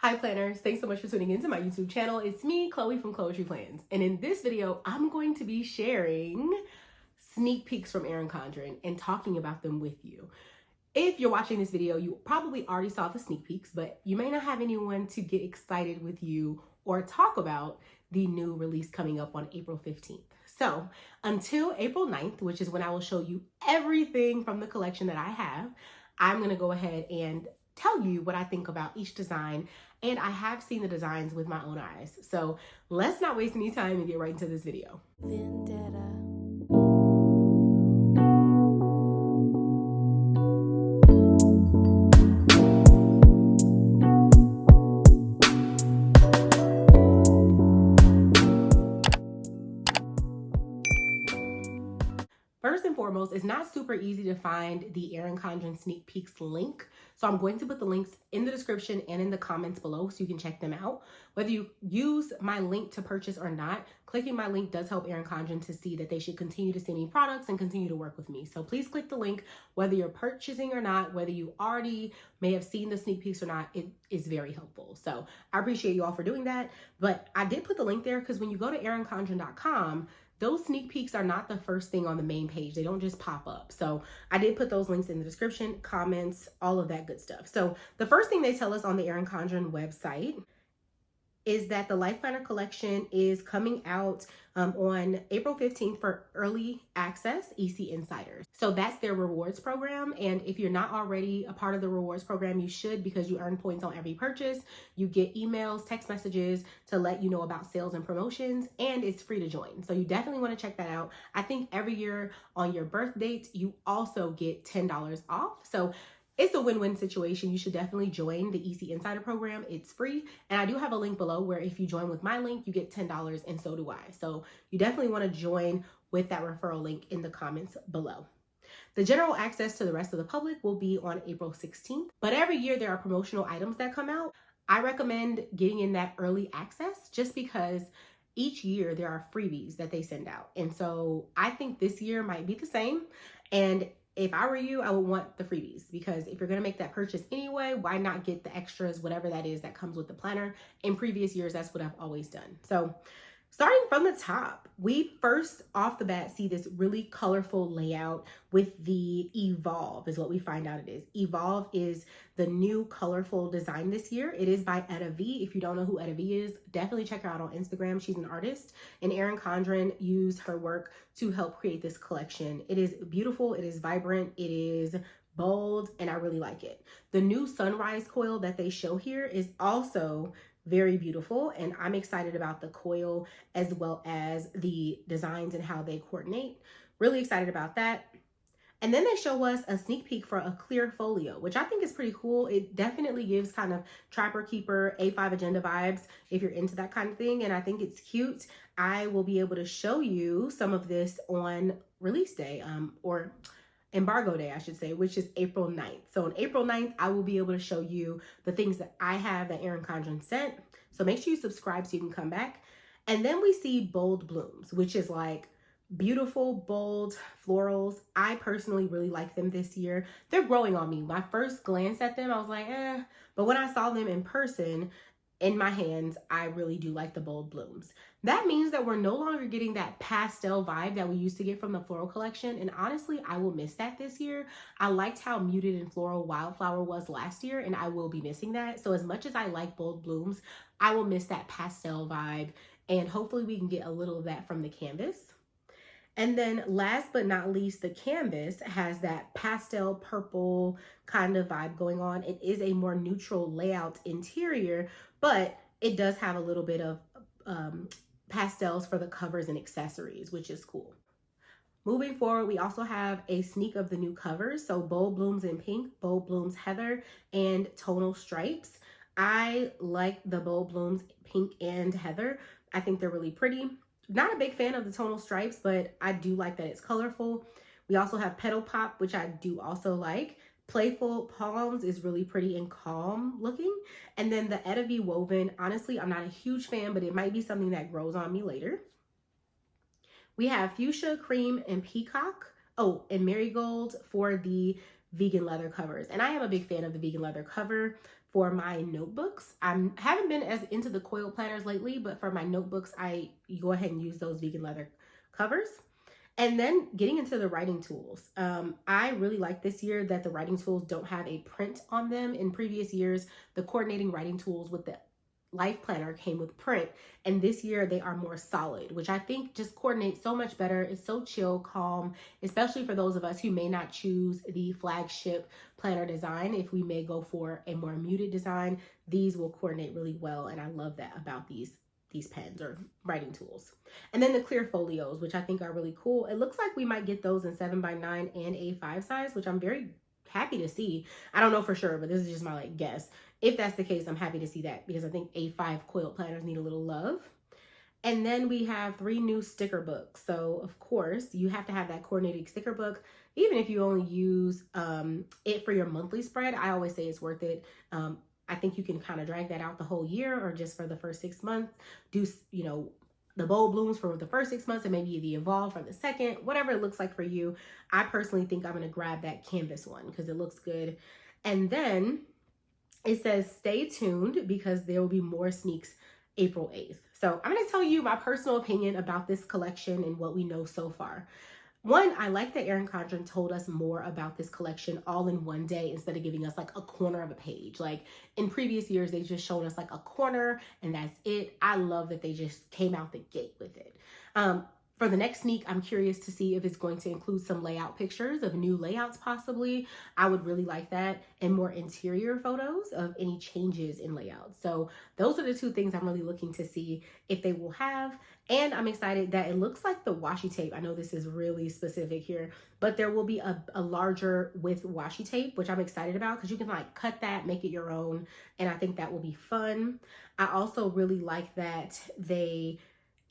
Hi planners, thanks so much for tuning into my YouTube channel. It's me, Chloe from Chloetry Plans. And in this video, I'm going to be sharing sneak peeks from Erin Condren and talking about them with you. If you're watching this video, you probably already saw the sneak peeks, but you may not have anyone to get excited with you or talk about the new release coming up on April 15th. So until April 9th, which is when I will show you everything from the collection that I have, I'm going to go ahead and tell you what I think about each design. And I have seen the designs with my own eyes. So let's not waste any time and get right into this video. Vendetta. First and foremost, it's not super easy to find the Erin Condren sneak peeks link. So I'm going to put the links in the description and in the comments below so you can check them out. Whether you use my link to purchase or not, clicking my link does help Erin Condren to see that they should continue to send me products and continue to work with me. So please click the link, whether you're purchasing or not, whether you already may have seen the sneak peeks or not, it is very helpful. So I appreciate you all for doing that. But I did put the link there because when you go to erincondren.com, those sneak peeks are not the first thing on the main page. They don't just pop up. So I did put those links in the description, comments, all of that good stuff. So the first thing they tell us on the Erin Condren website is that the Life Planner collection is coming out on April 15th for early access EC insiders. So that's their rewards program. And if you're not already a part of the rewards program, you should, because you earn points on every purchase. You get emails, text messages to let you know about sales and promotions, and it's free to join. So you definitely want to check that out. I think every year on your birth date, you also get $10 off. So it's a win-win situation. You should definitely join the EC Insider program. It's free. And I do have a link below where if you join with my link, you get $10 and so do I. So you definitely want to join with that referral link in the comments below. The general access to the rest of the public will be on April 16th. But every year there are promotional items that come out. I recommend getting in that early access just because each year there are freebies that they send out. And so I think this year might be the same. And if I were you, I would want the freebies, because if you're going to make that purchase anyway, why not get the extras, whatever that is that comes with the planner? In previous years, that's what I've always done. So starting from the top, we first off the bat see this really colorful layout with the Evolve is what we find out it is. Evolve is the new colorful design this year. It is by Etta V. If you don't know who Etta V is, definitely check her out on Instagram. She's an artist, and Erin Condren used her work to help create this collection. It is beautiful, it is vibrant, it is bold, and I really like it. The new sunrise coil that they show here is also very beautiful, and I'm excited about the coil as well as the designs and how they coordinate. Really excited about that. And then they show us a sneak peek for a clear folio, which I think is pretty cool. It definitely gives kind of Trapper Keeper A5 agenda vibes if you're into that kind of thing, and I think it's cute. I will be able to show you some of this on release day, or embargo day, I should say, which is April 9th. So on April 9th, I will be able to show you the things that I have that Erin Condren sent. So make sure you subscribe so you can come back. And then we see Bold Blooms, which is like beautiful, bold florals. I personally really like them this year. They're growing on me. My first glance at them, I was like, eh. But when I saw them in person, in my hands, I really do like the Bold Blooms. That means that we're no longer getting that pastel vibe that we used to get from the floral collection. And honestly, I will miss that this year. I liked how muted and floral Wildflower was last year, and I will be missing that. So as much as I like Bold Blooms, I will miss that pastel vibe. And hopefully we can get a little of that from the canvas. And then last but not least, the canvas has that pastel purple kind of vibe going on. It is a more neutral layout interior, but it does have a little bit of pastels for the covers and accessories, which is cool. Moving forward, we also have a sneak of the new covers. So Bold Blooms in pink, Bold Blooms heather, and tonal stripes. I like the Bold Blooms pink and heather. I think they're really pretty. Not a big fan of the tonal stripes, but I do like that it's colorful. We also have Petal Pop, which I do also like. Playful Palms is really pretty and calm looking. And then the Etta V Woven, honestly, I'm not a huge fan, but it might be something that grows on me later. We have Fuchsia, Cream, and Peacock. Oh, and Marigold for the vegan leather covers. And I am a big fan of the vegan leather cover. for my notebooks. I haven't been as into the coil planners lately, but for my notebooks, I go ahead and use those vegan leather covers. And then getting into the writing tools. I really like this year that the writing tools don't have a print on them. In previous years, the coordinating writing tools with the Life Planner came with print, and this year they are more solid, which I think just coordinates so much better. It's so chill, calm, especially for those of us who may not choose the flagship planner design. If we may go for a more muted design, these will coordinate really well, and I love that about these pens or writing tools. And then the clear folios, which I think are really cool. It looks like we might get those in 7x9 and A5 size, which I'm very happy to see. I don't know for sure, but this is just my guess. If that's the case, I'm happy to see that because I think A5 coil planners need a little love. And then we have 3 new sticker books. So of course you have to have that coordinated sticker book. Even if you only use it for your monthly spread, I always say it's worth it. I think you can kind of drag that out the whole year or just for the first 6 months. Do, the bold blooms for the first 6 months and maybe the evolve for the second, whatever it looks like for you. I personally think I'm going to grab that canvas one because it looks good. And then it says stay tuned because there will be more sneaks April 8th. So I'm going to tell you my personal opinion about this collection and what we know so far. One, I like that Erin Condren told us more about this collection all in one day instead of giving us a corner of a page. Like in previous years, they just showed us a corner and that's it. I love that they just came out the gate with it. For the next sneak, I'm curious to see if it's going to include some layout pictures of new layouts possibly. I would really like that, and more interior photos of any changes in layouts. So those are the 2 things I'm really looking to see if they will have. And I'm excited that it looks like the washi tape. I know this is really specific here, but there will be a larger width washi tape, which I'm excited about because you can cut that, make it your own. And I think that will be fun. I also really like that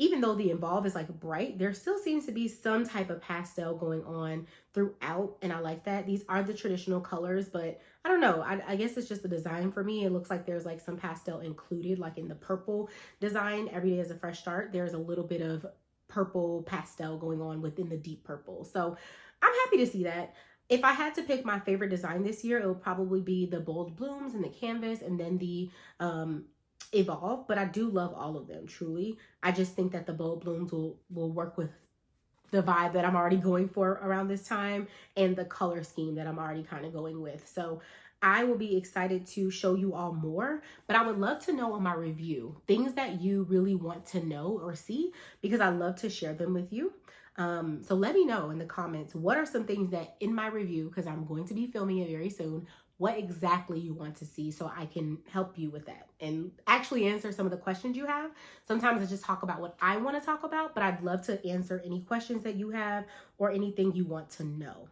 even though the Evolve is bright, there still seems to be some type of pastel going on throughout. And I like that. These are the traditional colors, but I don't know. I guess it's just the design for me. It looks like there's some pastel included, in the purple design. Every day is a fresh start. There's a little bit of purple pastel going on within the deep purple. So I'm happy to see that. If I had to pick my favorite design this year, it would probably be the bold blooms and the canvas and then the, Evolve, but I do love all of them, truly. I just think that the bold blooms will work with the vibe that I'm already going for around this time and the color scheme that I'm already kind of going with. So I will be excited to show you all more, but I would love to know on my review things that you really want to know or see because I love to share them with you. So let me know in the comments, what are some things that in my review, because I'm going to be filming it very soon, what exactly you want to see so I can help you with that and actually answer some of the questions you have. Sometimes I just talk about what I want to talk about, but I'd love to answer any questions that you have or anything you want to know.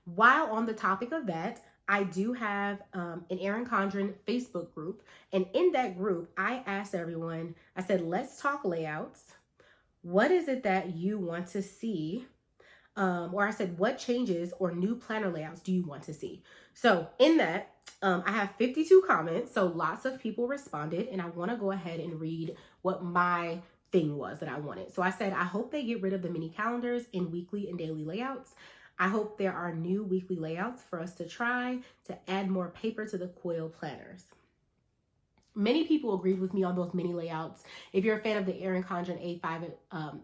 While on the topic of that, I do have an Erin Condren Facebook group. And in that group, I asked everyone, I said, let's talk layouts. What is it that you want to see? Or I said, what changes or new planner layouts do you want to see? So in that, I have 52 comments. So lots of people responded, and I want to go ahead and read what my thing was that I wanted. So I said, I hope they get rid of the mini calendars in weekly and daily layouts. I hope there are new weekly layouts for us to try to add more paper to the coil planners. Many people agreed with me on those mini layouts. If you're a fan of the Erin Condren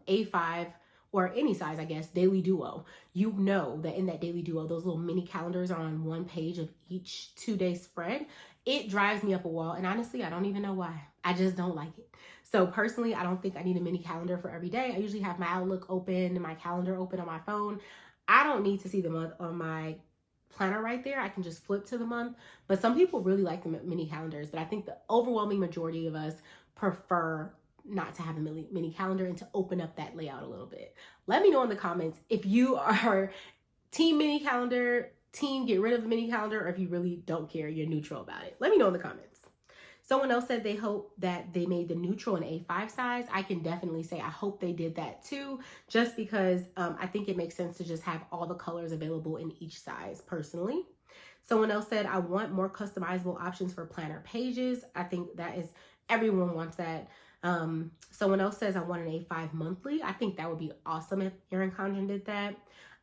A5 or any size, I guess, Daily Duo, you know that in that Daily Duo, those little mini calendars are on one page of each 2-day spread. It drives me up a wall. And honestly, I don't even know why. I just don't like it. So personally, I don't think I need a mini calendar for every day. I usually have my Outlook open and my calendar open on my phone. I don't need to see the month on my planner right there. I can just flip to the month. But some people really like the mini calendars. But I think the overwhelming majority of us prefer not to have a mini calendar and to open up that layout a little bit. Let me know in the comments if you are team mini calendar, team get rid of the mini calendar, or if you really don't care, you're neutral about it. Let me know in the comments. Someone else said they hope that they made the neutral and A5 size. I can definitely say I hope they did that too, just because I think it makes sense to just have all the colors available in each size personally. Someone else said, I want more customizable options for planner pages. I think that is, everyone wants that. Someone else says, I want an A5 monthly. I think that would be awesome if Erin Condren did that.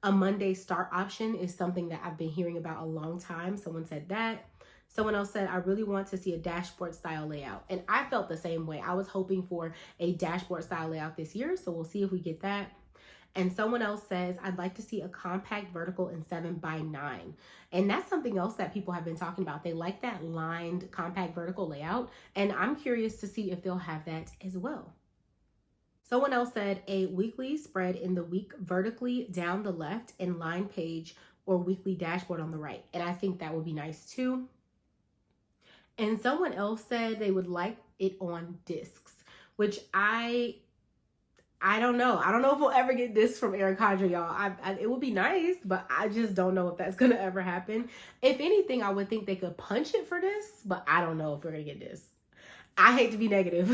A Monday start option is something that I've been hearing about a long time. Someone said that. Someone else said, I really want to see a dashboard style layout. And I felt the same way. I was hoping for a dashboard style layout this year, so we'll see if we get that. And someone else says, I'd like to see a compact vertical in 7x9. And that's something else that people have been talking about. They like that lined compact vertical layout. And I'm curious to see if they'll have that as well. Someone else said a weekly spread in the week vertically down the left and line page or weekly dashboard on the right. And I think that would be nice too. And someone else said they would like it on discs, which I don't know. I don't know if we'll ever get this from Erin Condren, y'all. It would be nice, but I just don't know if that's going to ever happen. If anything, I would think they could punch it for this, but I don't know if we're going to get this. I hate to be negative.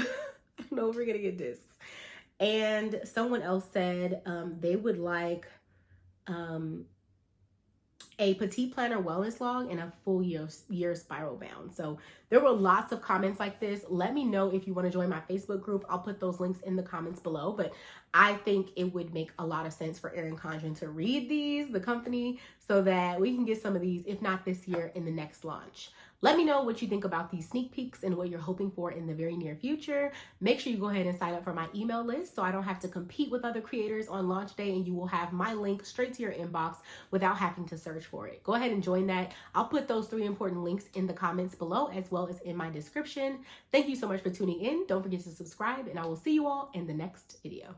I don't know if we're going to get this. And someone else said they would like a petite planner wellness log and a full year spiral bound. So there were lots of comments like this. Let me know if you want to join my Facebook group. I'll put those links in the comments below, but I think it would make a lot of sense for Erin Condren to read these, the company, so that we can get some of these, if not this year, in the next launch. Let me know what you think about these sneak peeks and what you're hoping for in the very near future. Make sure you go ahead and sign up for my email list so I don't have to compete with other creators on launch day, and you will have my link straight to your inbox without having to search for it. Go ahead and join that. I'll put those 3 important links in the comments below as well as in my description. Thank you so much for tuning in. Don't forget to subscribe, and I will see you all in the next video.